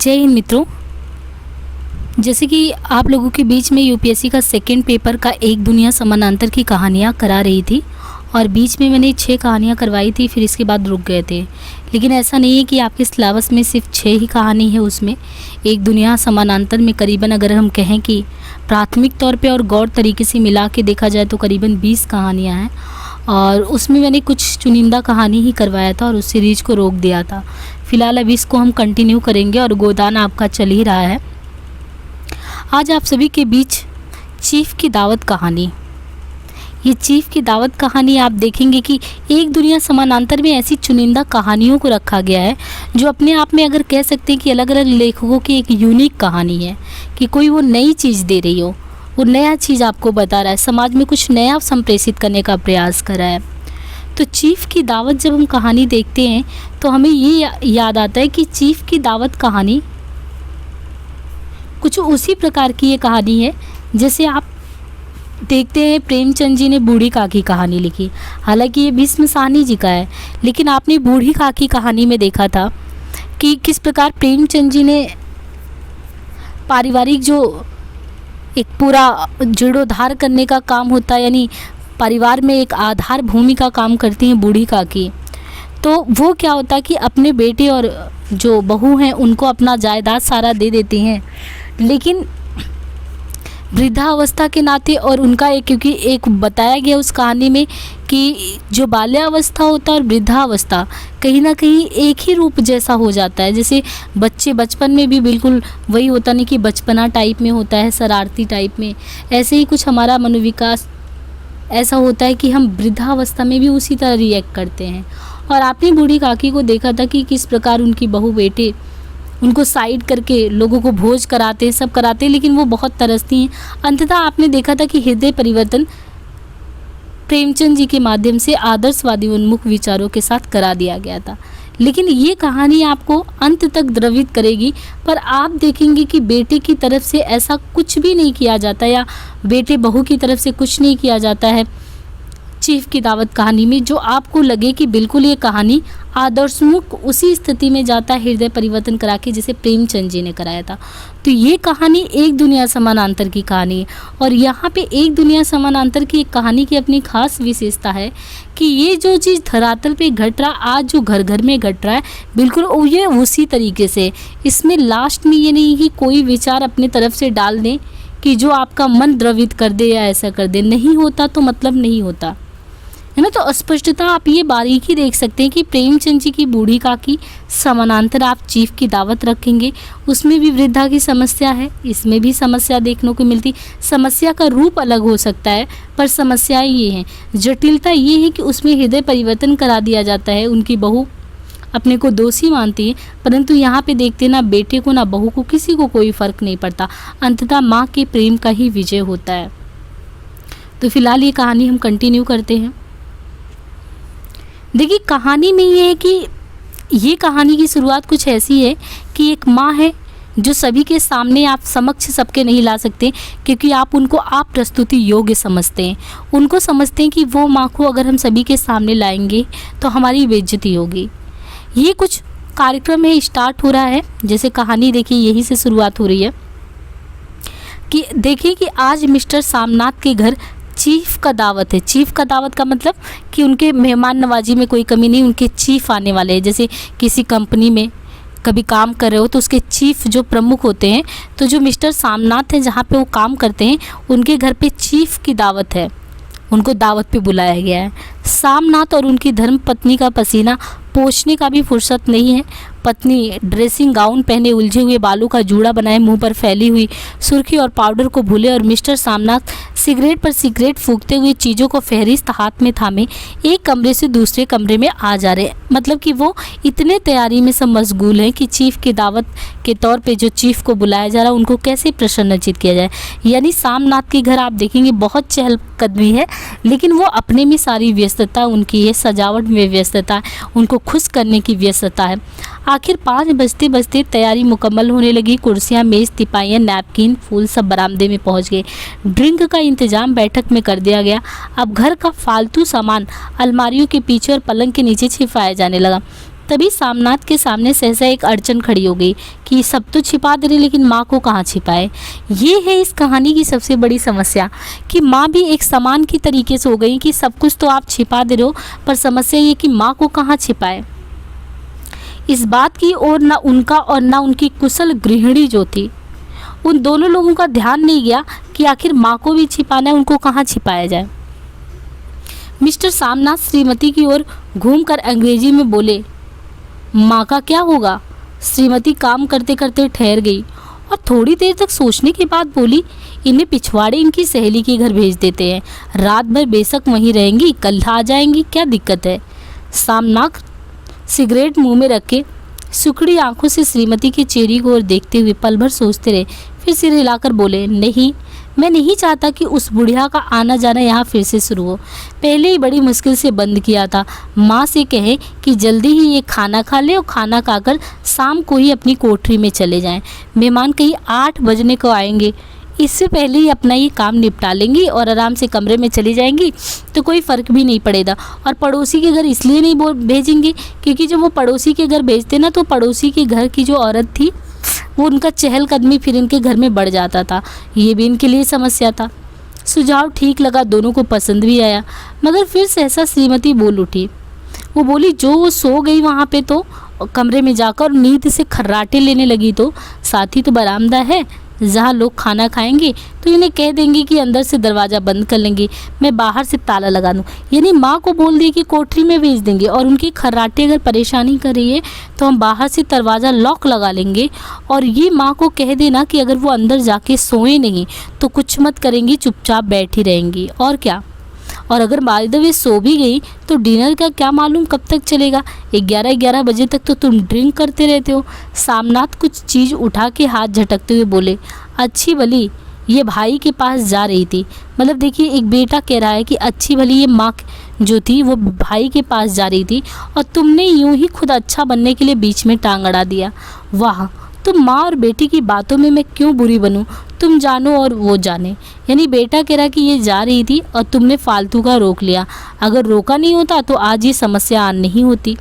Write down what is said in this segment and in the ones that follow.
जय हिंद मित्रों। जैसे कि आप लोगों के बीच में यूपीएससी का सेकंड पेपर का एक दुनिया समानांतर की कहानियाँ करा रही थी और बीच में मैंने 6 कहानियाँ करवाई थी, फिर इसके बाद रुक गए थे। लेकिन ऐसा नहीं है कि आपके सिलेबस में सिर्फ 6 ही कहानी है। उसमें एक दुनिया समानांतर में करीबन अगर हम कहें कि प्राथमिक तौर पे और गौर तरीके से मिला के देखा जाए तो करीबन 20 कहानियाँ हैं और उसमें मैंने कुछ चुनिंदा कहानी ही करवाया था और उस सीरीज़ को रोक दिया था। फ़िलहाल अभी इसको हम कंटिन्यू करेंगे और गोदान आपका चल ही रहा है। आज आप सभी के बीच चीफ की दावत कहानी। ये चीफ की दावत कहानी आप देखेंगे कि एक दुनिया समानांतर में ऐसी चुनिंदा कहानियों को रखा गया है जो अपने आप में अगर कह सकते हैं कि अलग अलग लेखकों की एक यूनिक कहानी है कि कोई वो नई चीज़ दे रही हो, वो नया चीज़ आपको बता रहा है, समाज में कुछ नया संप्रेषित करने का प्रयास कर रहा है। तो चीफ की दावत जब हम कहानी देखते हैं तो हमें ये याद आता है कि चीफ की दावत कहानी कुछ उसी प्रकार की ये कहानी है जैसे आप देखते हैं प्रेमचंद जी ने बूढ़ी काकी कहानी लिखी। हालांकि ये भीष्म साहनी जी का है, लेकिन आपने बूढ़ी काकी कहानी में देखा था कि किस प्रकार प्रेमचंद जी ने पारिवारिक जो एक पूरा जीर्णोद्धार करने का काम होता है, यानी परिवार में एक आधार भूमि का काम करती हैं बूढ़ी काकी। तो वो क्या होता है कि अपने बेटे और जो बहू हैं उनको अपना जायदाद सारा दे देती हैं, लेकिन वृद्धावस्था के नाते और उनका क्योंकि एक बताया गया उस कहानी में कि जो बाल्यावस्था होता है और वृद्धावस्था कहीं ना कहीं एक ही रूप जैसा हो जाता है। जैसे बच्चे बचपन में भी बिल्कुल वही होता नहीं कि बचपना टाइप में होता है, शरारती टाइप में, ऐसे ही कुछ हमारा मनोविकास ऐसा होता है कि हम वृद्धावस्था में भी उसी तरह रिएक्ट करते हैं। और आपने बूढ़ी काकी को देखा था कि किस प्रकार उनकी बहू बेटे उनको साइड करके लोगों को भोज कराते हैं, सब कराते हैं, लेकिन वो बहुत तरसती हैं। अंततः आपने देखा था कि हृदय परिवर्तन प्रेमचंद जी के माध्यम से आदर्शवादी उन्मुख विचारों के साथ करा दिया गया था। लेकिन ये कहानी आपको अंत तक द्रवित करेगी, पर आप देखेंगे कि बेटे की तरफ से ऐसा कुछ भी नहीं किया जाता या बेटे बहू की तरफ से कुछ नहीं किया जाता है चीफ की दावत कहानी में जो आपको लगे कि बिल्कुल ये कहानी आदर्शमुख उसी स्थिति में जाता है हृदय परिवर्तन करा के जैसे प्रेमचंद जी ने कराया था। तो ये कहानी एक दुनिया समानांतर की कहानी है और यहाँ पे एक दुनिया समानांतर की एक कहानी की अपनी खास विशेषता है कि ये जो चीज़ धरातल पे घट रहा, आज जो घर घर में घट रहा है, बिल्कुल ये उसी तरीके से। इसमें लास्ट में ये नहीं कि कोई विचार अपने तरफ से डाल दें कि जो आपका मन द्रवित कर दे या ऐसा कर दे, नहीं होता तो मतलब नहीं होता है ना। तो स्पष्टता आप ये बारीकी देख सकते हैं कि प्रेमचंद जी की बूढ़ी काकी समानांतर आप चीफ की दावत रखेंगे, उसमें भी वृद्धा की समस्या है, इसमें भी समस्या देखने को मिलती। समस्या का रूप अलग हो सकता है पर समस्याएं ये हैं। जटिलता ये है कि उसमें हृदय परिवर्तन करा दिया जाता है, उनकी बहू अपने को दोषी मानती है, परंतु यहाँ पे देखते ना बेटे को ना बहू को किसी को कोई फर्क नहीं पड़ता, अंततः माँ के प्रेम का ही विजय होता है। तो फिलहाल ये कहानी हम कंटिन्यू करते हैं। देखिए कहानी में ये है कि ये कहानी की शुरुआत कुछ ऐसी है कि एक माँ है जो सभी के सामने आप समक्ष सबके नहीं ला सकते क्योंकि आप उनको आप प्रस्तुति योग्य समझते हैं, उनको समझते हैं कि वो माँ को अगर हम सभी के सामने लाएंगे तो हमारी बेइज्जती होगी। ये कुछ कार्यक्रम है, स्टार्ट हो रहा है। जैसे कहानी देखिए यहीं से शुरुआत हो रही है कि देखिए कि आज मिस्टर सामनाथ के घर चीफ का दावत है। चीफ का दावत का मतलब कि उनके मेहमान नवाजी में कोई कमी नहीं, उनके चीफ आने वाले हैं। जैसे किसी कंपनी में कभी काम कर रहे हो तो उसके चीफ जो प्रमुख होते हैं, तो जो मिस्टर सामनाथ हैं जहाँ पे वो काम करते हैं उनके घर पे चीफ की दावत है, उनको दावत पे बुलाया गया है। सामनाथ और उनकी धर्म पत्नी का पसीना पोंछने का भी फुर्सत नहीं है। पत्नी ड्रेसिंग गाउन पहने उलझे हुए बालों का जूड़ा बनाए मुंह पर फैली हुई सुर्खी और पाउडर को भूले और मिस्टर सामनाथ सिगरेट पर सिगरेट फूंकते हुए चीज़ों को फहरिस्त हाथ में थामे एक कमरे से दूसरे कमरे में आ जा रहे हैं। मतलब कि वो इतने तैयारी में सब मशगूल हैं कि चीफ की दावत के तौर पे जो चीफ को बुलाया जा रहा है उनको कैसे प्रसन्नचित किया जाए। यानी सामनाथ के घर आप देखेंगे बहुत चहलकदमी है, लेकिन वो अपने में सारी व्यस्तता उनकी है, सजावट में व्यस्तता है, उनको खुश करने की व्यस्तता है। आखिर 5 बजते बजते तैयारी मुकम्मल होने लगी। कुर्सियाँ, मेज़, तिपाइयाँ, नैपकिन, फूल सब बरामदे में पहुंच गए। ड्रिंक का इंतजाम बैठक में कर दिया गया। अब घर का फालतू सामान अलमारियों के पीछे और पलंग के नीचे छिपाया जाने लगा। तभी सामनाथ के सामने सहसा एक अड़चन खड़ी हो गई कि सब तो छिपा दे रहे लेकिन माँ को कहाँ छिपाए। ये है इस कहानी की सबसे बड़ी समस्या कि माँ भी एक समान की तरीके से हो गई कि सब कुछ तो आप छिपा दे रहे हो, पर समस्या ये कि माँ को कहाँ छिपाए। इस बात की ओर ना उनका और ना उनकी कुशल गृहिणी जो थी, उन दोनों लोगों का ध्यान नहीं गया कि आखिर माँ को भी छिपाना है, उनको कहाँ छिपाया जाए। मिस्टर सामनाथ श्रीमती की ओर घूमकर अंग्रेजी में बोले, माँ का क्या होगा। श्रीमती काम करते करते ठहर गई और थोड़ी देर तक सोचने के बाद बोली, इन्हें पिछवाड़े इनकी सहेली के घर भेज देते हैं, रात भर बेशक वहीं रहेंगी, कल आ जाएंगी, क्या दिक्कत है। सामनाथ सिगरेट मुंह में रखे सुखड़ी आंखों से श्रीमती के चेहरे को ओर देखते हुए पल भर सोचते रहे, फिर सिर हिलाकर बोले, नहीं, मैं नहीं चाहता कि उस बुढ़िया का आना जाना यहाँ फिर से शुरू हो। पहले ही बड़ी मुश्किल से बंद किया था। माँ से कहें कि जल्दी ही ये खाना खा ले और खाना खाकर शाम को ही अपनी कोठरी में चले जाएं। मेहमान कहीं 8 बजने को आएंगे, इससे पहले ही अपना ये काम निपटा लेंगी और आराम से कमरे में चली जाएंगी तो कोई फ़र्क भी नहीं पड़ेगा। और पड़ोसी के घर इसलिए नहीं भेजेंगे क्योंकि जब वो पड़ोसी के घर भेजते ना तो पड़ोसी के घर की जो औरत थी वो उनका चहलकदमी फिर इनके घर में बढ़ जाता था। ये भी इनके लिए समस्या था। सुझाव ठीक लगा, दोनों को पसंद भी आया, मगर फिर सहसा श्रीमती बोल उठी। वो बोली, जो वो सो गई वहाँ पे तो कमरे में जाकर नींद से खर्राटे लेने लगी तो साथ ही तो बरामदा है जहाँ लोग खाना खाएंगे, तो इन्हें कह देंगे कि अंदर से दरवाज़ा बंद कर लेंगे, मैं बाहर से ताला लगा दूँ। यानी माँ को बोल दिए कि कोठरी में भेज देंगे और उनकी खर्राटे अगर परेशानी कर रही है तो हम बाहर से दरवाज़ा लॉक लगा लेंगे और ये माँ को कह देना कि अगर वो अंदर जाके सोए नहीं तो कुछ मत करेंगी, चुपचाप बैठी रहेंगी और क्या। और अगर बाय द वे सो भी गई तो डिनर का क्या मालूम कब तक चलेगा, 11 बजे तक तो तुम ड्रिंक करते रहते हो। सामनाथ कुछ चीज़ उठा के हाथ झटकते हुए बोले, अच्छी भली ये भाई के पास जा रही थी। मतलब देखिए, एक बेटा कह रहा है कि अच्छी भली ये माँ जो थी वो भाई के पास जा रही थी और तुमने यूं ही खुद अच्छा बनने के लिए बीच में टांग अड़ा दिया। वाह, तुम माँ और बेटी की बातों में मैं क्यों बुरी बनूं, तुम जानो और वो जाने। यानी बेटा कह रहा कि ये जा रही थी और तुमने फालतू का रोक लिया, अगर रोका नहीं होता तो आज ये समस्या नहीं होती।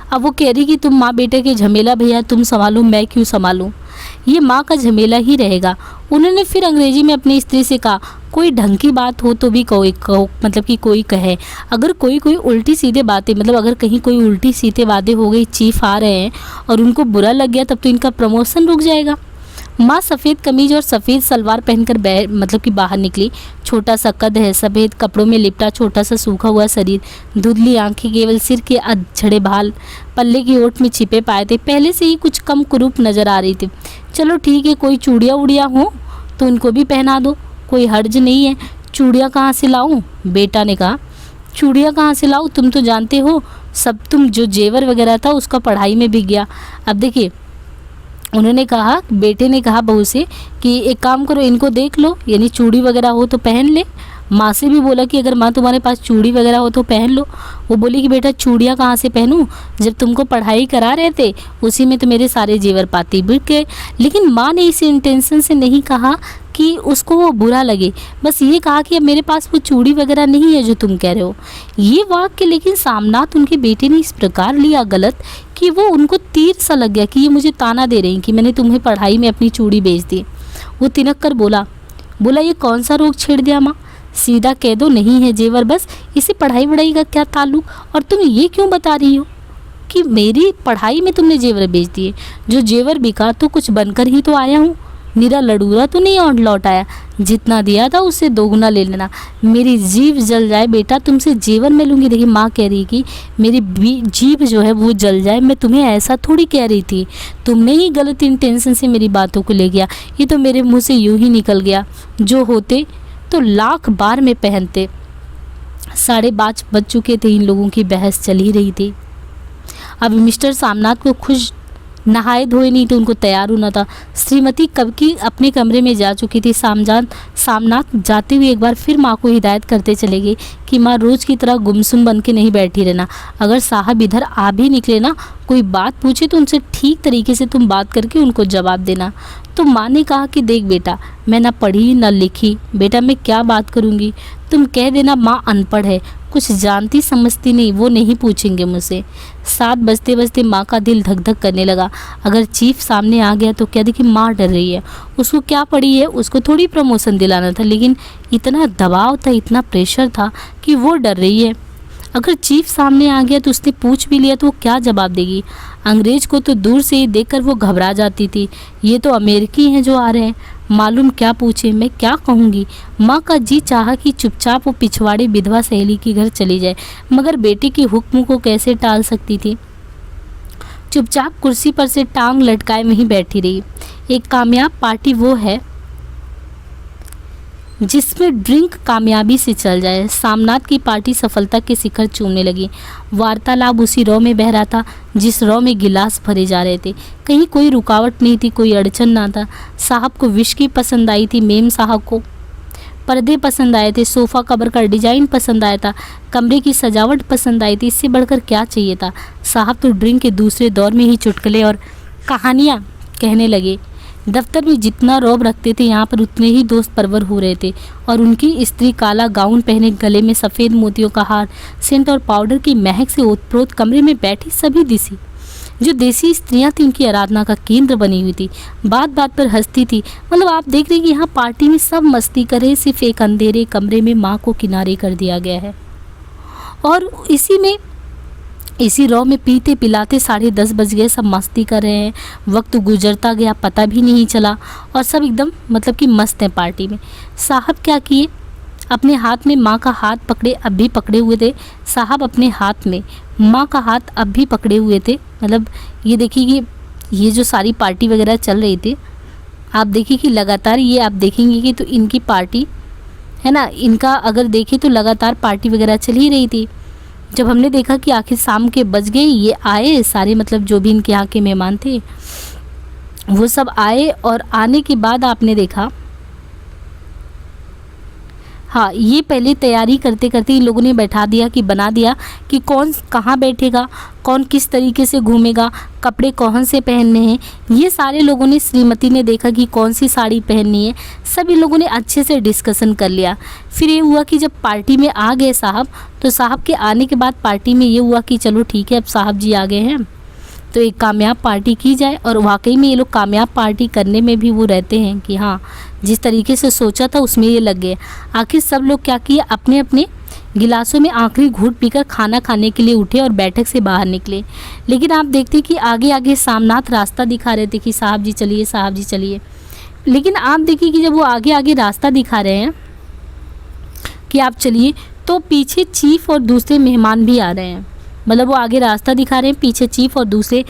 अब वो कह रही कि तुम माँ बेटे के झमेला भैया तुम संभालो, मैं क्यों संभालूं, ये माँ का झमेला ही रहेगा। उन्होंने फिर अंग्रेजी में अपनी स्त्री से कहा, कोई ढंग की बात हो तो भी मतलब कि कोई कहे, अगर कोई उल्टी सीधे बातें, मतलब अगर कहीं कोई उल्टी सीधे बातें हो गई, चीफ आ रहे हैं और उनको बुरा लग गया तब तो इनका प्रमोशन रुक जाएगा। माँ सफ़ेद कमीज और सफ़ेद सलवार पहनकर मतलब कि बाहर निकली। छोटा सा कद है, सफ़ेद कपड़ों में लिपटा छोटा सा सूखा हुआ शरीर, धुंधली आंखें, केवल सिर के अधझड़े बाल पल्ले की ओट में छिपे पाए थे, पहले से ही कुछ कम कुरूप नज़र आ रही थी। चलो ठीक है, कोई चूड़ियाँ उड़ियाँ हो तो उनको भी पहना दो, कोई हर्ज नहीं है। चूड़ियाँ कहाँ से लाऊं, बेटा ने कहा। चूड़ियाँ कहाँ से लाऊं, तुम तो जानते हो सब, तुम जो जेवर वगैरह था उसका पढ़ाई में बिक गया। अब देखिए, उन्होंने कहा, बेटे ने कहा बहू से कि एक काम करो, इनको देख लो, यानी चूड़ी वगैरह हो तो पहन ले। माँ से भी बोला कि अगर माँ तुम्हारे पास चूड़ी वगैरह हो तो पहन लो। वो बोली कि बेटा चूड़ियाँ कहाँ से पहनूँ, जब तुमको पढ़ाई करा रहे थे उसी में तो मेरे सारे जेवर पाती बिक गए। लेकिन माँ ने इस इंटेंशन से नहीं कहा कि उसको वो बुरा लगे, बस ये कहा कि अब मेरे पास वो चूड़ी वगैरह नहीं है जो तुम कह रहे हो। ये वाक्य लेकिन सामनाथ उनके बेटे ने इस प्रकार लिया गलत कि वो उनको तीर सा लग गया कि ये मुझे ताना दे रही कि मैंने तुम्हें पढ़ाई में अपनी चूड़ी बेच दी। वो तिनक कर बोला ये कौन सा रोग छेड़ दिया माँ, सीधा कह दो नहीं है जेवर, बस इसे पढ़ाई वढ़ाई का क्या ताल्लुक, और तुम ये क्यों बता रही हो कि मेरी पढ़ाई में तुमने जेवर बेच दिए। जो जेवर बिका तो कुछ बनकर ही तो आया हूँ, निरा लड़ूरा तो नहीं और लौट आया, जितना दिया था उससे दोगुना ले लेना। मेरी जीभ जल जाए बेटा तुमसे जेवर मैं लूँगी। देखिए माँ कह रही कि मेरी जीभ जो है वो जल जाए, मैं तुम्हें ऐसा थोड़ी कह रही थी, तुमने ही गलत इंटेंशन से मेरी बातों को ले गया, ये तो मेरे मुँह से यूँ ही निकल गया, जो होते तो लाख बार में पहनते। 5:30 बज चुके थे, इन लोगों की बहस चल ही रही थी। अब मिस्टर सामनाथ को खुश नहाए धोए नहीं तो उनको तैयार होना था। श्रीमती कब की अपने कमरे में जा चुकी थी। सामनाथ जाते हुए एक बार फिर माँ को हिदायत करते चले गए कि माँ रोज़ की तरह गुमसुम बन के नहीं बैठी रहना, अगर साहब इधर आ भी निकले ना, कोई बात पूछे तो उनसे ठीक तरीके से तुम बात करके उनको जवाब देना। तो माँ ने कहा कि देख बेटा, मैं ना पढ़ी ना लिखी, बेटा मैं क्या बात करूँगी, तुम कह देना माँ अनपढ़ है, कुछ जानती समझती नहीं, वो नहीं पूछेंगे मुझसे। 7 बजते बजते माँ का दिल धक धक करने लगा। अगर चीफ सामने आ गया तो क्या देखिए माँ डर रही है, उसको क्या पड़ी है, उसको थोड़ी प्रमोशन दिलाना था, लेकिन इतना दबाव था, इतना प्रेशर था कि वो डर रही है। अगर चीफ सामने आ गया तो उसने पूछ भी लिया तो वो क्या जवाब देगी। अंग्रेज को तो दूर से ही देखकर वो घबरा जाती थी, ये तो अमेरिकी हैं जो आ रहे हैं, मालूम क्या पूछे, मैं क्या कहूँगी। माँ का जी चाहा कि चुपचाप वो पिछवाड़े विधवा सहेली के घर चली जाए, मगर बेटे के हुक्म को कैसे टाल सकती थी। चुपचाप कुर्सी पर से टांग लटकाए वहीं बैठी रही। एक कामयाब पार्टी वो है जिसमें ड्रिंक कामयाबी से चल जाए। सामनाथ की पार्टी सफलता के शिखर चूमने लगी। वार्तालाप उसी रौ में बह रहा था जिस रौ में गिलास भरे जा रहे थे। कहीं कोई रुकावट नहीं थी, कोई अड़चन ना था। साहब को विस्की पसंद आई थी, मेम साहब को पर्दे पसंद आए थे, सोफ़ा कवर का डिजाइन पसंद आया था, कमरे की सजावट पसंद आई थी। इससे बढ़कर क्या चाहिए था। साहब तो ड्रिंक के दूसरे दौर में ही चुटकुले और कहानियाँ कहने लगे। दफ्तर में जितना रौब रखते थे यहाँ पर उतने ही दोस्त परवर हो रहे थे, और उनकी स्त्री काला गाउन पहने, गले में सफ़ेद मोतियों का हार, सेंट और पाउडर की महक से ओतप्रोत कमरे में बैठी सभी दिसी। जो देसी स्त्रियां थी उनकी आराधना का केंद्र बनी हुई थी, बात बात पर हंसती थी। मतलब आप देख रहे हैं कि यहाँ पार्टी में सब मस्ती करे, सिर्फ एक अंधेरे कमरे में माँ को किनारे कर दिया गया है। और इसी रौ में पीते पिलाते 10:30 बज गए, सब मस्ती कर रहे हैं। वक्त गुजरता गया पता भी नहीं चला, और सब एकदम मतलब कि मस्त हैं पार्टी में। साहब क्या किए, अपने हाथ में माँ का हाथ पकड़े, अब भी पकड़े हुए थे। साहब अपने हाथ में माँ का हाथ अब भी पकड़े हुए थे। मतलब ये देखिए कि ये जो सारी पार्टी वगैरह चल रही थी, आप देखिए कि लगातार ये आप देखेंगे कि तो इनकी पार्टी है ना, इनका अगर देखें तो लगातार पार्टी वगैरह चल ही रही थी। जब हमने देखा कि आखिर शाम के बज गए, ये आए सारे, मतलब जो भी इनके यहाँ के मेहमान थे वो सब आए, और आने के बाद आपने देखा हाँ, ये पहले तैयारी करते करते इन लोगों ने बैठा दिया कि बना दिया कि कौन कहाँ बैठेगा, कौन किस तरीके से घूमेगा, कपड़े कौन से पहनने हैं। ये सारे लोगों ने, श्रीमती ने देखा कि कौन सी साड़ी पहननी है, सभी लोगों ने अच्छे से डिस्कशन कर लिया। फिर ये हुआ कि जब पार्टी में आ गए साहब, तो साहब के आने के बाद पार्टी में ये हुआ कि चलो ठीक है, अब साहब जी आ गए हैं तो एक कामयाब पार्टी की जाए। और वाकई में ये लोग कामयाब पार्टी करने में भी वो रहते हैं कि हाँ, जिस तरीके से सोचा था उसमें ये लग गए। आखिर सब लोग क्या किए, अपने अपने गिलासों में आखिरी घूंट पीकर खाना खाने के लिए उठे और बैठक से बाहर निकले। लेकिन आप देखते कि आगे आगे सामनाथ रास्ता दिखा रहे थे कि साहब जी चलिए, साहब जी चलिए। लेकिन आप देखिए कि जब वो आगे आगे रास्ता दिखा रहे हैं कि आप चलिए, तो पीछे चीफ और दूसरे मेहमान भी आ रहे हैं। मतलब वो आगे रास्ता दिखा रहे हैं, पीछे चीफ और दूसरे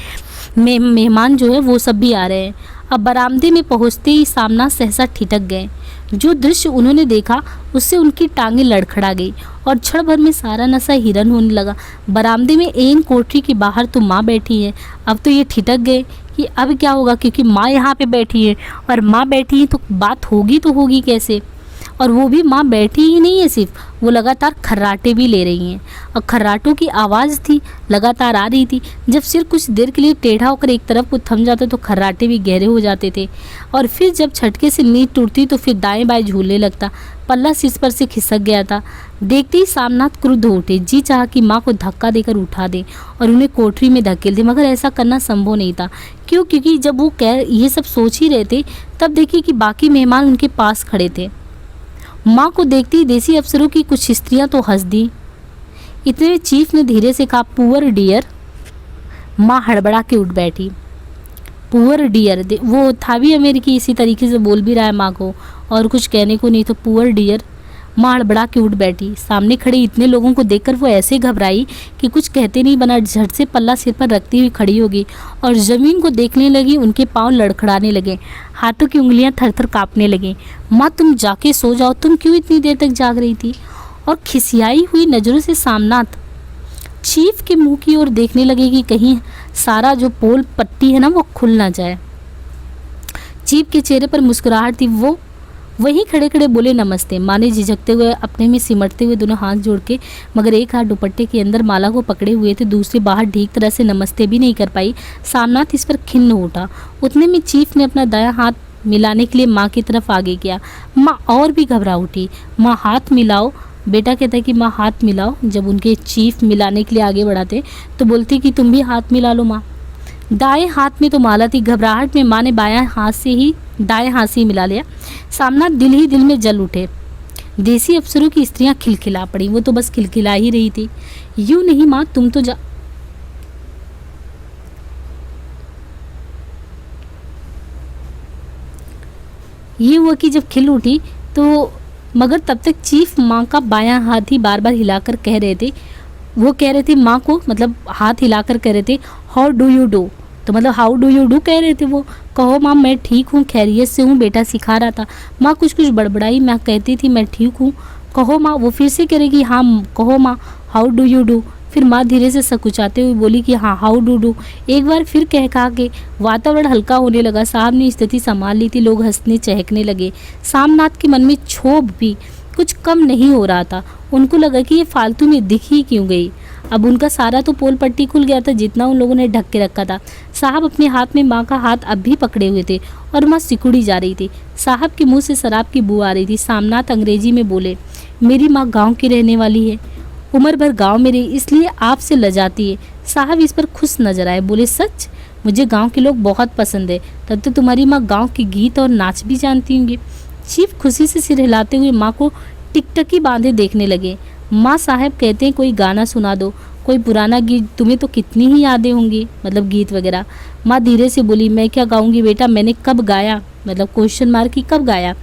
मेहमान जो है वो सब भी आ रहे हैं। अब बरामदे में पहुंचते ही सामना सहसा ठिठक गए। जो दृश्य उन्होंने देखा उससे उनकी टांगें लड़खड़ा गई और क्षण भर में सारा नशा हिरन होने लगा। बरामदे में एन कोठरी के बाहर तो माँ बैठी है। अब तो ये ठिठक गए कि अब क्या होगा, क्योंकि माँ यहाँ पे बैठी है, और माँ बैठी है तो बात होगी तो होगी कैसे। और वो भी माँ बैठी ही नहीं है, सिर्फ वो लगातार खर्राटे भी ले रही हैं, और खर्राटों की आवाज़ थी लगातार आ रही थी। जब सिर कुछ देर के लिए टेढ़ा होकर एक तरफ को थम जाता तो खर्राटे भी गहरे हो जाते थे, और फिर जब झटके से नींद टूटती तो फिर दाएं बाएं झूलने लगता। पल्ला सिर पर से खिसक गया था। देखते ही सामनाथ क्रुद्ध हो उठे। जी चाहा कि माँ को धक्का देकर उठा दे और उन्हें कोठरी में धकेल दे, मगर ऐसा करना संभव नहीं था। क्यों? क्योंकि जब वो ये सब सोच ही रहे थे तब देखिए कि बाकी मेहमान उनके पास खड़े थे। माँ को देखते ही देसी अफसरों की कुछ स्त्रियां तो हंस दी। इतने में चीफ ने धीरे से कहा, पुअर डियर। माँ हड़बड़ा के उठ बैठी। पुअर डियर, वो था भी अमेरिकी, इसी तरीके से बोल भी रहा है माँ को, और कुछ कहने को नहीं तो पुअर डियर। माँ हड़बड़ा के उठ बैठी। सामने खड़े इतने लोगों को देखकर वो ऐसे घबराई कि कुछ कहते नहीं बना। झट से पल्ला सिर पर रखती हुई खड़ी होगी और ज़मीन को देखने लगी। उनके पाँव लड़खड़ाने लगे, हाथों की उंगलियां थर थर काँपने लगी। माँ तुम जाके सो जाओ, तुम क्यों इतनी देर तक जाग रही थी। और खिसियाई हुई नज़रों से सामनाथ चीफ के मुंह की ओर देखने लगे कि कहीं सारा जो पोल पट्टी है ना वो खुल ना जाए। चीफ के चेहरे पर मुस्कुराहट थी। वो वहीं खड़े खड़े बोले, नमस्ते। माँ ने झिझकते हुए अपने में सिमटते हुए दोनों हाथ जोड़ के, मगर एक हाथ दुपट्टे के अंदर माला को पकड़े हुए थे, दूसरे बाहर ठीक तरह से नमस्ते भी नहीं कर पाई। सामनाथ इस पर खिन्न हो उठा। उतने में चीफ ने अपना दायां हाथ मिलाने के लिए माँ की तरफ आगे किया। माँ और भी घबरा उठी। माँ हाथ मिलाओ। बेटा कहता है कि माँ हाथ मिलाओ। जब उनके चीफ मिलाने के लिए आगे बढ़ाते तो बोलती कि तुम भी हाथ मिला लो माँ। दाएं हाथ में तो माला थी। घबराहट में माँ ने बायां हाथ से ही दाएं हाथ से ही मिला लिया। सामनाथ दिल ही दिल में जल उठे। देसी अफसरों की स्त्रियां खिलखिला पड़ी। वो तो बस खिलखिला ही रही थी। यूं नहीं माँ, तुम तो ये हुआ कि जब खिल उठी तो मगर तब तक चीफ माँ का बायां हाथ ही बार बार हिलाकर कह रहे थे। वो कह रहे थे माँ को, मतलब हाथ हिलाकर कह रहे थे हाउ डू यू डू। तो मतलब हाउ डू यू डू कह रहे थे वो। कहो माँ मैं ठीक हूँ, खैरियत से हूँ, बेटा सिखा रहा था। माँ कुछ कुछ बड़बड़ाई। माँ कहती थी मैं ठीक हूँ। कहो माँ। वो फिर से करेगी हाँ कहो माँ हाउ डू यू डू। फिर माँ धीरे से सकुचाते हुए बोली कि हाँ हाउ डू डू। एक बार फिर कहा के वातावरण हल्का होने लगा। साहब ने स्थिति संभाल ली थी। लोग हंसने चहकने लगे। सामनाथ के मन में क्षोभ भी कुछ कम नहीं हो रहा था। उनको लगा कि ये फालतू में दिख ही क्यों गई। अब उनका सारा तो पोल पट्टी खुल गया था जितना उन लोगों ने ढक के रखा था। साहब अपने हाथ में माँ का हाथ अब भी पकड़े हुए थे और माँ सिकुड़ी जा रही थी। साहब के मुंह से शराब की बू आ रही थी। सामनाथ अंग्रेजी में बोले, मेरी माँ गांव की रहने वाली है, उम्र भर गांव में रही, इसलिए आपसे लजाती है। साहब इस पर खुश नजर आए। बोले सच? मुझे गांव के लोग बहुत पसंद है। तब तो तुम्हारी माँ गांव के गीत और नाच भी जानती होंगी। चीफ खुशी से सिर हिलाते हुए माँ को टिकटकी बांधे देखने लगे। माँ साहब कहते हैं कोई गाना सुना दो, कोई पुराना गीत, तुम्हें तो कितनी ही यादें होंगी, मतलब गीत वगैरह। माँ धीरे से बोली, मैं क्या गाऊंगी बेटा, मैंने कब गाया, मतलब क्वेश्चन मार्क की कब गाया।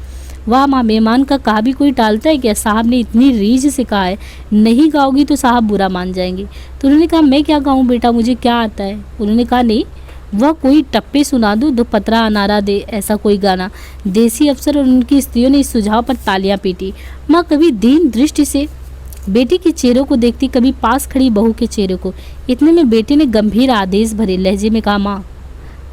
वाह माँ, मेहमान का कहा भी कोई टालता है क्या? साहब ने इतनी रीझ से कहा है, नहीं गाओगी तो साहब बुरा मान जाएंगे। तो उन्होंने कहा मैं क्या गाऊँ बेटा, मुझे क्या आता है। उन्होंने कहा नहीं, वह कोई टप्पे सुना दो, दो पतरा अनारा दे, ऐसा कोई गाना। देसी अफसर और उनकी स्त्रियों ने इस सुझाव पर तालियां पीटी। माँ कभी दीन दृष्टि से बेटी के चेहरे को देखती, कभी पास खड़ी बहू के चेहरे को। इतने में बेटे ने गंभीर आदेश भरे लहजे में कहा,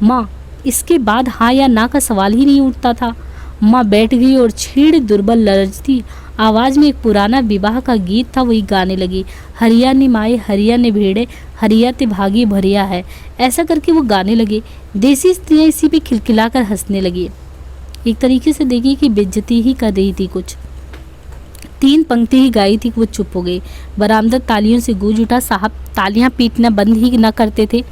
माँ। इसके बाद हाँ या ना का सवाल ही नहीं उठता था। माँ बैठ गई और छीड़ दुर्बल लरजती आवाज में एक पुराना विवाह का गीत था वही गाने लगी। हरिया ने माए हरिया ने भेड़े, हरिया ते भागी भरिया है। ऐसा करके वो गाने लगे। देसी स्त्रियाँ इसी पे खिलखिलाकर हंसने लगी। एक तरीके से देखिए कि बेइज्जती ही कर रही थी कुछ। 3 पंक्ति ही गाई थी कि वो चुप हो गई। बरामदा तालियों से गूंज उठा। साहब तालियां पीटना बंद ही न करते थे।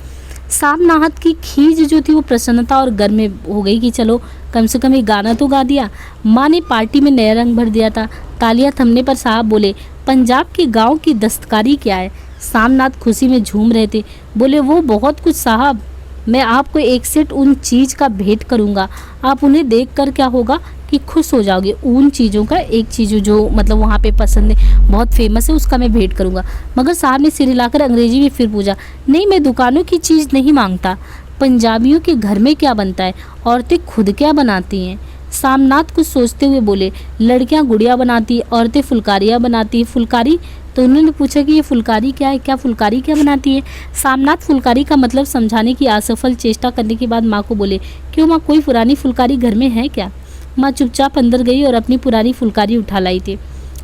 सामनाहत की खींच जो थी वो प्रसन्नता और गर्व में हो गई कि चलो कम से कम ये गाना तो गा दिया। माँ ने पार्टी में नया रंग भर दिया था। तालियां थमने पर साहब बोले, पंजाब के गांव की दस्तकारी क्या है? सामनाथ खुशी में झूम रहे थे। बोले वो बहुत कुछ साहब, मैं आपको एक सेट उन चीज़ का भेंट करूँगा। आप उन्हें देख कर क्या होगा कि खुश हो जाओगे। उन चीज़ों का एक चीज़ जो मतलब वहाँ पे पसंद है, बहुत फेमस है, उसका मैं भेंट करूँगा। मगर साहब ने सिर हिलाकर अंग्रेजी में फिर पूछा, नहीं मैं दुकानों की चीज़ नहीं मांगता। पंजाबियों के घर में क्या बनता है, औरतें खुद क्या बनाती हैं? सामनाथ कुछ सोचते हुए बोले, लड़कियां गुड़िया बनाती, औरतें फुलकारियाँ बनाती। फुलकारी? तो उन्होंने पूछा कि ये फुलकारी क्या है, क्या फुलकारी क्या बनाती है? सामनाथ फुलकारी का मतलब समझाने की असफल चेष्टा करने के बाद माँ को बोले, क्यों माँ, कोई पुरानी फुलकारी घर में है क्या? माँ चुपचाप अंदर गई और अपनी पुरानी फुलकारी उठा लाई थी।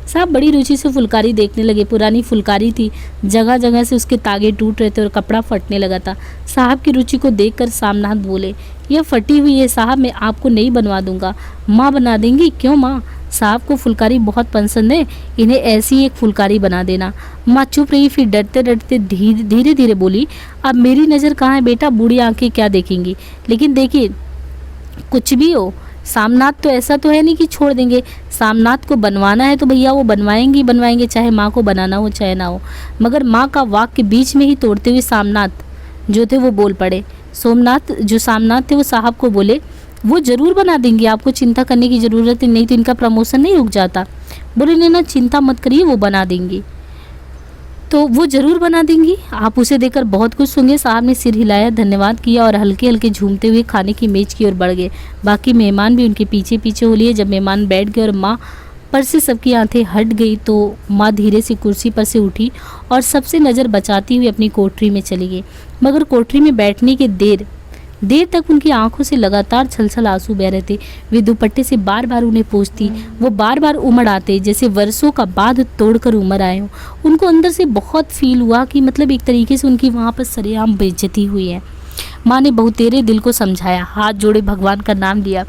साहब बड़ी रुचि से फुलकारी देखने लगे। पुरानी फुलकारी थी, जगह जगह से उसके तागे टूट रहे थे और कपड़ा फटने लगा था। साहब की रुचि को देखकर सामनाथ बोले, यह फटी हुई है साहब, मैं आपको नई बनवा दूंगा। माँ बना देंगी? क्यों माँ, साहब को फुलकारी बहुत पसंद है, इन्हें ऐसी एक फुलकारी बना देना। माँ चुप रही, फिर डरते डरते धीरे धीरे बोली, अब मेरी नज़र कहाँ है बेटा, बूढ़ी आंखें क्या देखेंगी। लेकिन देखिए कुछ भी हो, सामनाथ तो ऐसा तो है नहीं कि छोड़ देंगे। सामनाथ को बनवाना है तो भैया वो बनवाएंगे, चाहे माँ को बनाना हो चाहे ना हो। मगर माँ का वाक्य बीच में ही तोड़ते हुए सामनाथ जो थे वो बोल पड़े। सामनाथ थे वो साहब को बोले, वो ज़रूर बना देंगे, आपको चिंता करने की ज़रूरत नहीं, तो इनका प्रमोशन नहीं रुक जाता। बोले नहीं ना, चिंता मत करिए, वो बना देंगी, तो वो ज़रूर बना देंगी, आप उसे देखकर बहुत खुश होंगे। साहब ने सिर हिलाया, धन्यवाद किया और हल्के हल्के झूमते हुए खाने की मेज की ओर बढ़ गए। बाकी मेहमान भी उनके पीछे पीछे हो लिए। जब मेहमान बैठ गए और माँ पर से सबकी आंखें हट गई तो माँ धीरे से कुर्सी पर से उठी और सबसे नज़र बचाती हुई अपनी कोठरी में चली गई। मगर कोठरी में बैठने के देर तक उनकी आंखों से लगातार छलछल आंसू बह रहे थे। वे दुपट्टे से बार बार उन्हें पोंछती, वो बार बार उमड़ आते जैसे वर्षों का बांध तोड़कर उमड़ आए हों। उनको अंदर से बहुत फील हुआ कि मतलब एक तरीके से उनकी वहाँ पर सरेआम बेइज्जती हुई है। माँ ने बहुतेरे दिल को समझाया, हाथ जोड़े भगवान का नाम लिया।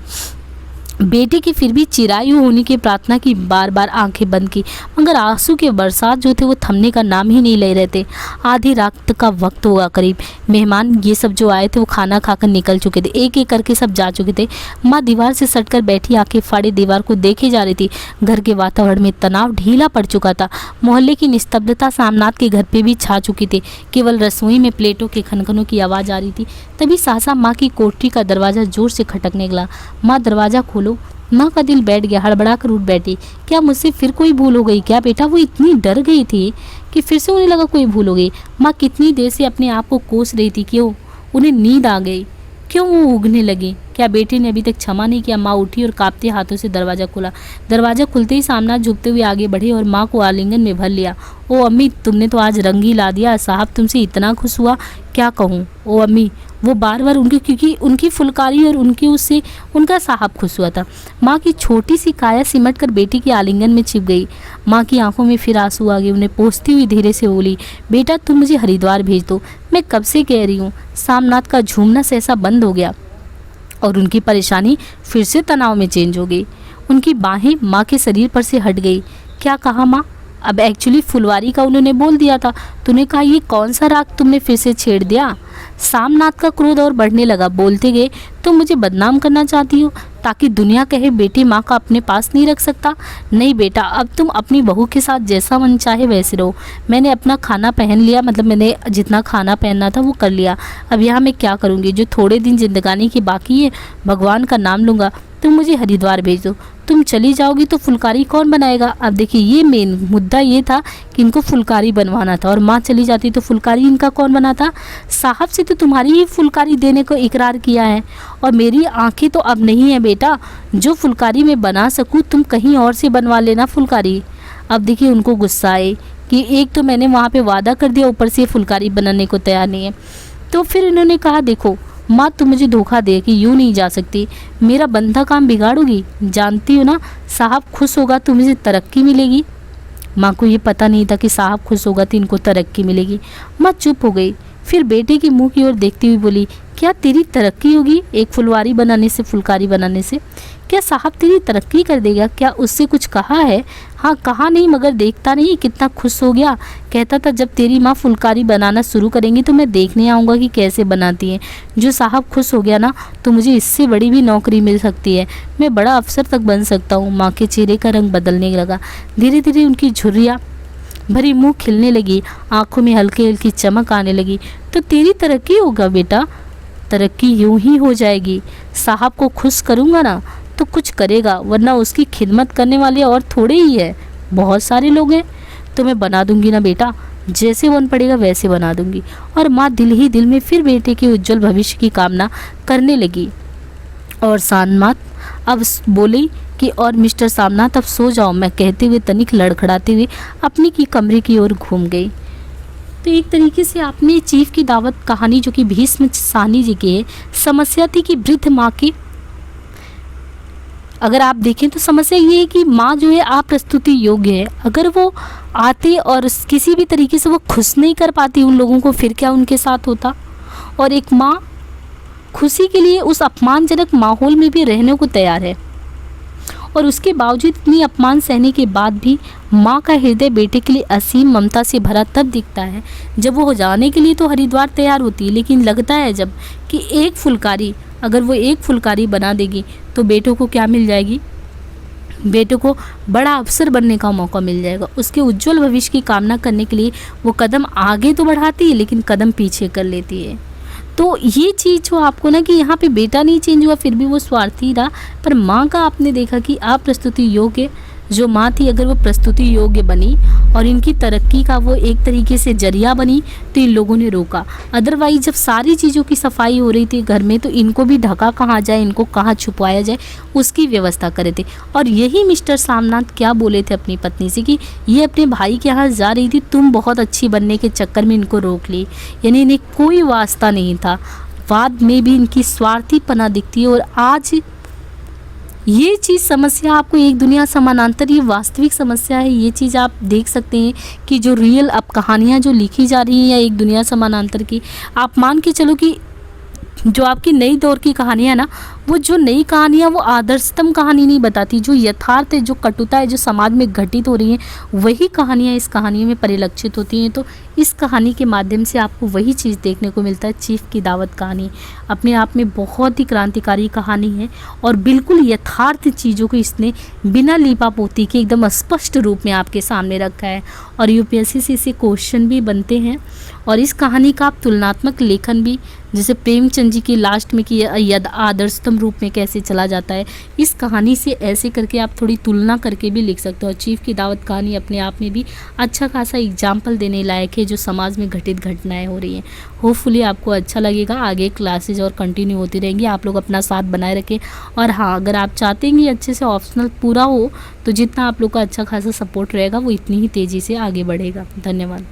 बेटे की फिर भी चिरायु होने की प्रार्थना की, बार बार आंखें बंद की, मगर आंसू के बरसात जो थे वो थमने का नाम ही नहीं ले रहे थे। आधी रात का वक्त हुआ करीब। मेहमान ये सब जो आए थे वो खाना खाकर निकल चुके थे, एक एक करके सब जा चुके थे। माँ दीवार से सटकर बैठी, आंखें फाड़े दीवार को देखे जा रही थी। घर के वातावरण में तनाव ढीला पड़ चुका था। मोहल्ले की निस्तब्धता सामनाथ के घर पे भी छा चुकी थी। केवल रसोई में प्लेटों के खनखनों की आवाज़ आ रही थी। तभी सहसा माँ की कोठरी का दरवाज़ा जोर से खटकने लगा। माँ दरवाज़ा खोलो। माँ का दिल बैठ गया, हड़बड़ा कर उठ बैठी। क्या मुझसे फिर कोई भूल हो गई क्या बेटा? वो इतनी डर गई थी कि फिर से उन्हें लगा कोई भूल हो गई। माँ कितनी देर से अपने आप को कोस रही थी। क्यों उन्हें नींद आ गई? क्यों वो उगने लगी? क्या बेटे ने अभी तक क्षमा नहीं किया? माँ उठी और कांपते हाथों से दरवाज़ा खोला। दरवाज़ा खुलते ही सामना झुकते हुए आगे बढ़े और माँ को आलिंगन में भर लिया। ओ अम्मी, तुमने तो आज रंग ही ला दिया। साहब तुमसे इतना खुश हुआ, क्या कहूँ। ओ अम्मी, वो बार बार क्योंकि उनकी फुलकारी और उनकी उससे उनका साहब खुश हुआ था। माँ की छोटी सी काया सिमट कर बेटी के आलिंगन में छिप गई। माँ की आंखों में फिर आंसू आ गए। उन्हें पोंछती हुई धीरे से बोली, बेटा तुम मुझे हरिद्वार भेज दो, मैं कब से कह रही हूँ। सामनाथ का झूमना सहसा बंद हो गया और उनकी परेशानी फिर से तनाव में चेंज हो गई। उनकी बाहें माँ के शरीर पर से हट गई। क्या कहा माँ? अब एक्चुअली फुलवारी का उन्होंने बोल दिया था। तूने कहा ये कौन सा राग तुमने फिर से छेड़ दिया? सामनाथ का क्रोध और बढ़ने लगा। बोलते गए, तुम मुझे बदनाम करना चाहती हो ताकि दुनिया कहे बेटी माँ का अपने पास नहीं रख सकता। नहीं बेटा, अब तुम अपनी बहू के साथ जैसा मन चाहे वैसे रहो। मैंने अपना खाना पहन लिया, मतलब मैंने जितना खाना पहनना था वो कर लिया। अब यहाँ मैं क्या करूँगी? जो थोड़े दिन जिंदगानी की बाकी है, भगवान का नाम लूँगा। तुम मुझे हरिद्वार भेज दो। तुम चली जाओगी तो फुलकारी कौन बनाएगा? अब देखिए, ये मेन मुद्दा ये था कि इनको फुलकारी बनवाना था, और माँ चली जाती तो फुलकारी इनका कौन बनाता? साहब से तो तुम्हारी ही फुलकारी देने को इकरार किया है, और मेरी आंखें तो अब नहीं है बेटा जो फुलकारी मैं बना सकूँ। तुम कहीं और से बनवा लेना फुलकारी। अब देखिए, उनको गुस्सा आए कि एक तो मैंने वहाँ पे वादा कर दिया, ऊपर से फुलकारी बनाने को तैयार नहीं है। तो फिर इन्होंने कहा, देखो माँ तुम मुझे धोखा दे कि यूँ नहीं जा सकती, मेरा बंधा काम बिगाड़ोगी। जानती हो ना, साहब खुश होगा तो मुझे तरक्की मिलेगी। माँ को ये पता नहीं था कि साहब खुश होगा तो इनको तरक्की मिलेगी। माँ चुप हो गई, फिर बेटे के मुंह की ओर देखती हुई बोली, क्या तेरी तरक्की होगी एक फुलवारी बनाने से, फुलकारी बनाने से? क्या साहब तेरी तरक्की कर देगा? क्या उससे कुछ कहा है? हाँ कहा नहीं, मगर देखता नहीं कितना खुश हो गया। कहता था जब तेरी माँ फुलकारी बनाना शुरू करेंगी तो मैं देखने आऊँगा कि कैसे बनाती हैं। जो साहब खुश हो गया ना तो मुझे इससे बड़ी भी नौकरी मिल सकती है, मैं बड़ा अफसर तक बन सकता हूँ। माँ के चेहरे का रंग बदलने लगा। धीरे धीरे उनकी झुर्रियाँ भरी मुँह खिलने लगी, आँखों में हल्की हल्की चमक आने लगी। तो तेरी तरक्की होगा बेटा, तरक्की यूँ ही हो जाएगी। साहब को खुश करूँगा ना तो कुछ करेगा, वरना उसकी खिदमत करने वाले और थोड़े ही है, बहुत सारे लोग हैं। तो मैं बना दूंगी ना बेटा, जैसे मन पड़ेगा वैसे बना दूंगी। और माँ दिल ही दिल में फिर बेटे के उज्जवल भविष्य की कामना करने लगी। और सामनाथ अब बोली कि और मिस्टर सामनाथ अब सो जाओ, मैं कहते हुए तनिक लड़खड़ाते हुए अपनी की कमरे की ओर घूम गई। तो एक तरीके से आपने चीफ की दावत कहानी जो कि भीष्म साहनी जी की है, समस्या थी कि वृद्ध माँ की, अगर आप देखें तो समस्या ये है कि माँ जो है अप्रस्तुति योग्य है। अगर वो आते और किसी भी तरीके से वो खुश नहीं कर पाती उन लोगों को, फिर क्या उनके साथ होता? और एक माँ खुशी के लिए उस अपमानजनक माहौल में भी रहने को तैयार है, और उसके बावजूद इतनी अपमान सहने के बाद भी माँ का हृदय बेटे के लिए असीम ममता से भरा तब दिखता है जब वो जाने के लिए तो हरिद्वार तैयार होती है, लेकिन लगता है जब कि एक फुलकारी, अगर वो एक फुलकारी बना देगी तो बेटों को क्या मिल जाएगी? बेटों को बड़ा अफसर बनने का मौका मिल जाएगा। उसके उज्जवल भविष्य की कामना करने के लिए वो कदम आगे तो बढ़ाती है लेकिन कदम पीछे कर लेती है। तो ये चीज़ जो आपको ना कि यहाँ पे बेटा नहीं चेंज हुआ फिर भी वो स्वार्थी रहा, पर माँ का आपने देखा कि अप्रस्तुति योग्य जो माँ थी, अगर वो प्रस्तुति योग्य बनी और इनकी तरक्की का वो एक तरीके से जरिया बनी तो इन लोगों ने रोका। अदरवाइज जब सारी चीज़ों की सफाई हो रही थी घर में तो इनको भी ढका कहाँ जाए, इनको कहाँ छुपाया जाए, उसकी व्यवस्था करे थे। और यही मिस्टर सामनाथ क्या बोले थे अपनी पत्नी से कि ये अपने भाई के यहाँ जा रही थी, तुम बहुत अच्छी बनने के चक्कर में इनको रोक ली, यानी इन्हें कोई वास्ता नहीं था। बाद में भी इनकी स्वार्थीपना दिखती है। और आज ये चीज़ समस्या आपको एक दुनिया समानांतर, ये वास्तविक समस्या है। ये चीज़ आप देख सकते हैं कि जो रियल अब कहानियाँ जो लिखी जा रही हैं या एक दुनिया समानांतर की, आप मान के चलो कि जो आपकी नई दौर की कहानियाँ ना, वो जो नई कहानियाँ वो आदर्शतम कहानी नहीं बताती, जो यथार्थ है, जो कटुता है, जो समाज में घटित हो रही है, वही कहानियाँ इस कहानी में परिलक्षित होती हैं। तो इस कहानी के माध्यम से आपको वही चीज़ देखने को मिलता है। चीफ की दावत कहानी अपने आप में बहुत ही क्रांतिकारी कहानी है और बिल्कुल यथार्थ चीज़ों को इसने बिना लीपापोती के एकदम स्पष्ट रूप में आपके सामने रखा है और यूपीएससी से इसे क्वेश्चन भी बनते हैं। और इस कहानी का आप तुलनात्मक लेखन भी, जैसे प्रेमचंद जी की लास्ट में कि यद आदर्शतम रूप में कैसे चला जाता है, इस कहानी से ऐसे करके आप थोड़ी तुलना करके भी लिख सकते हो। चीफ की दावत कहानी अपने आप में भी अच्छा खासा एग्जाम्पल देने लायक है जो समाज में घटित घटनाएं हो रही हैं। होपफुली आपको अच्छा लगेगा। आगे क्लासेज और कंटिन्यू होती रहेंगी। आप लोग अपना साथ बनाए रखें। और हाँ, अगर आप चाहते हैं कि अच्छे से ऑप्शनल पूरा हो तो जितना आप लोग का अच्छा खासा सपोर्ट रहेगा वो इतनी ही तेज़ी से आगे बढ़ेगा। धन्यवाद।